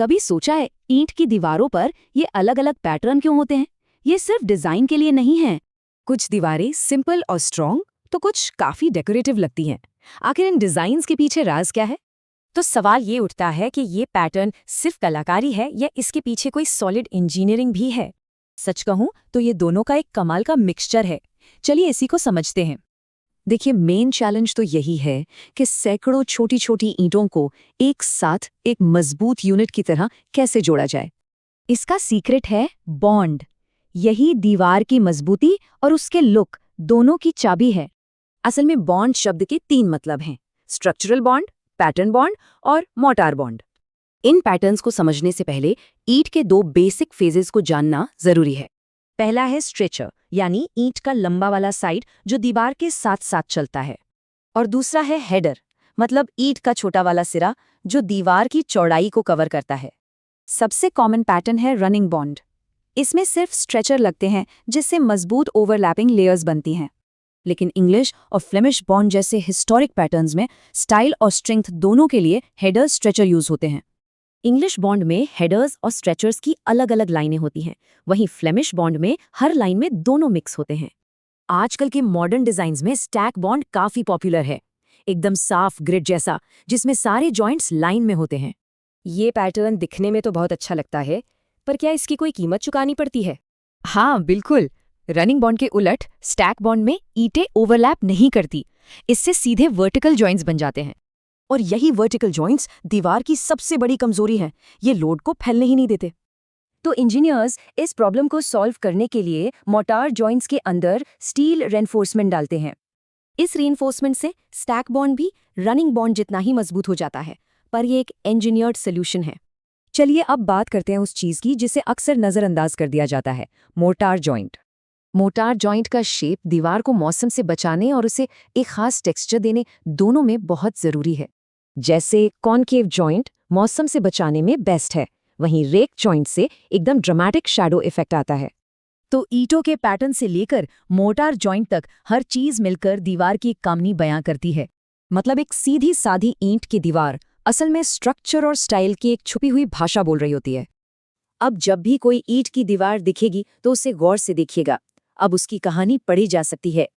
कभी सोचा है ईंट की दीवारों पर ये अलग अलग पैटर्न क्यों होते हैं? ये सिर्फ डिजाइन के लिए नहीं है। कुछ दीवारें सिंपल और स्ट्रॉन्ग तो कुछ काफी डेकोरेटिव लगती हैं। आखिर इन डिजाइन्स के पीछे राज क्या है? तो सवाल ये उठता है कि ये पैटर्न सिर्फ कलाकारी है या इसके पीछे कोई सॉलिड इंजीनियरिंग भी है। सच कहूं तो ये दोनों का एक कमाल का मिक्सचर है। चलिए इसी को समझते हैं। देखिए, मेन चैलेंज तो यही है कि सैकड़ों छोटी छोटी ईंटों को एक साथ एक मजबूत यूनिट की तरह कैसे जोड़ा जाए। इसका सीक्रेट है बॉन्ड। यही दीवार की मजबूती और उसके लुक दोनों की चाबी है। असल में बॉन्ड शब्द के 3 मतलब हैं: स्ट्रक्चरल बॉन्ड, पैटर्न बॉन्ड और मोर्टार बॉन्ड। इन पैटर्न्स को समझने से पहले ईंट के 2 बेसिक फेजेस को जानना जरूरी है। पहला है स्ट्रेचर, यानी ईंट का लंबा वाला साइड जो दीवार के साथ साथ चलता है। और दूसरा है हेडर, मतलब ईंट का छोटा वाला सिरा जो दीवार की चौड़ाई को कवर करता है। सबसे कॉमन पैटर्न है रनिंग बॉन्ड। इसमें सिर्फ स्ट्रेचर लगते हैं जिससे मजबूत ओवरलैपिंग लेयर्स बनती हैं। लेकिन इंग्लिश और फ्लेमिश बॉन्ड जैसे हिस्टोरिक पैटर्न्स में स्टाइल और स्ट्रेंथ दोनों के लिए हेडर स्ट्रेचर यूज होते हैं। इंग्लिश बॉन्ड में हेडर्स और स्ट्रेचर्स की अलग अलग लाइनें होती हैं, वहीं फ्लेमिश बॉन्ड में हर लाइन में दोनों मिक्स होते हैं। आजकल के मॉडर्न डिजाइन्स में स्टैक बॉन्ड काफी पॉपुलर है, एकदम साफ ग्रिड जैसा जिसमें सारे जॉइंट्स लाइन में होते हैं। ये पैटर्न दिखने में तो बहुत अच्छा लगता है, पर क्या इसकी कोई कीमत चुकानी पड़ती है? हाँ बिल्कुल। रनिंग बॉन्ड के उलट स्टैक बॉन्ड में ईंटें ओवरलैप नहीं करती। इससे सीधे वर्टिकल जॉइंट्स बन जाते हैं। और यही वर्टिकल जॉइंट्स दीवार की सबसे बड़ी कमजोरी है। ये लोड को फैलने ही नहीं देते। तो इंजीनियर्स इस प्रॉब्लम को सॉल्व करने के लिए मोर्टार जॉइंट्स के अंदर स्टील रेनफोर्समेंट डालते हैं। इस रेनफोर्समेंट से स्टैक बॉन्ड भी रनिंग बॉन्ड जितना ही मजबूत हो जाता है, पर यह एक इंजीनियर्ड सोल्यूशन है। चलिए अब बात करते हैं उस चीज की जिसे अक्सर नजरअंदाज कर दिया जाता है, मोर्टार जॉइंट। मोर्टार जॉइंट का शेप दीवार को मौसम से बचाने और उसे एक खास टेक्सचर देने दोनों में बहुत जरूरी है। जैसे कॉनकेव जॉइंट मौसम से बचाने में बेस्ट है, वहीं रेक जॉइंट से एकदम ड्रामेटिक शैडो इफेक्ट आता है। तो ईंटों के पैटर्न से लेकर मोर्टार जॉइंट तक हर चीज मिलकर दीवार की कहानी बयां करती है। मतलब एक सीधी साधी ईंट की दीवार असल में स्ट्रक्चर और स्टाइल की एक छुपी हुई भाषा बोल रही होती है। अब जब भी कोई ईंट की दीवार दिखेगी तो उसे गौर से देखिएगा। अब उसकी कहानी पढ़ी जा सकती है।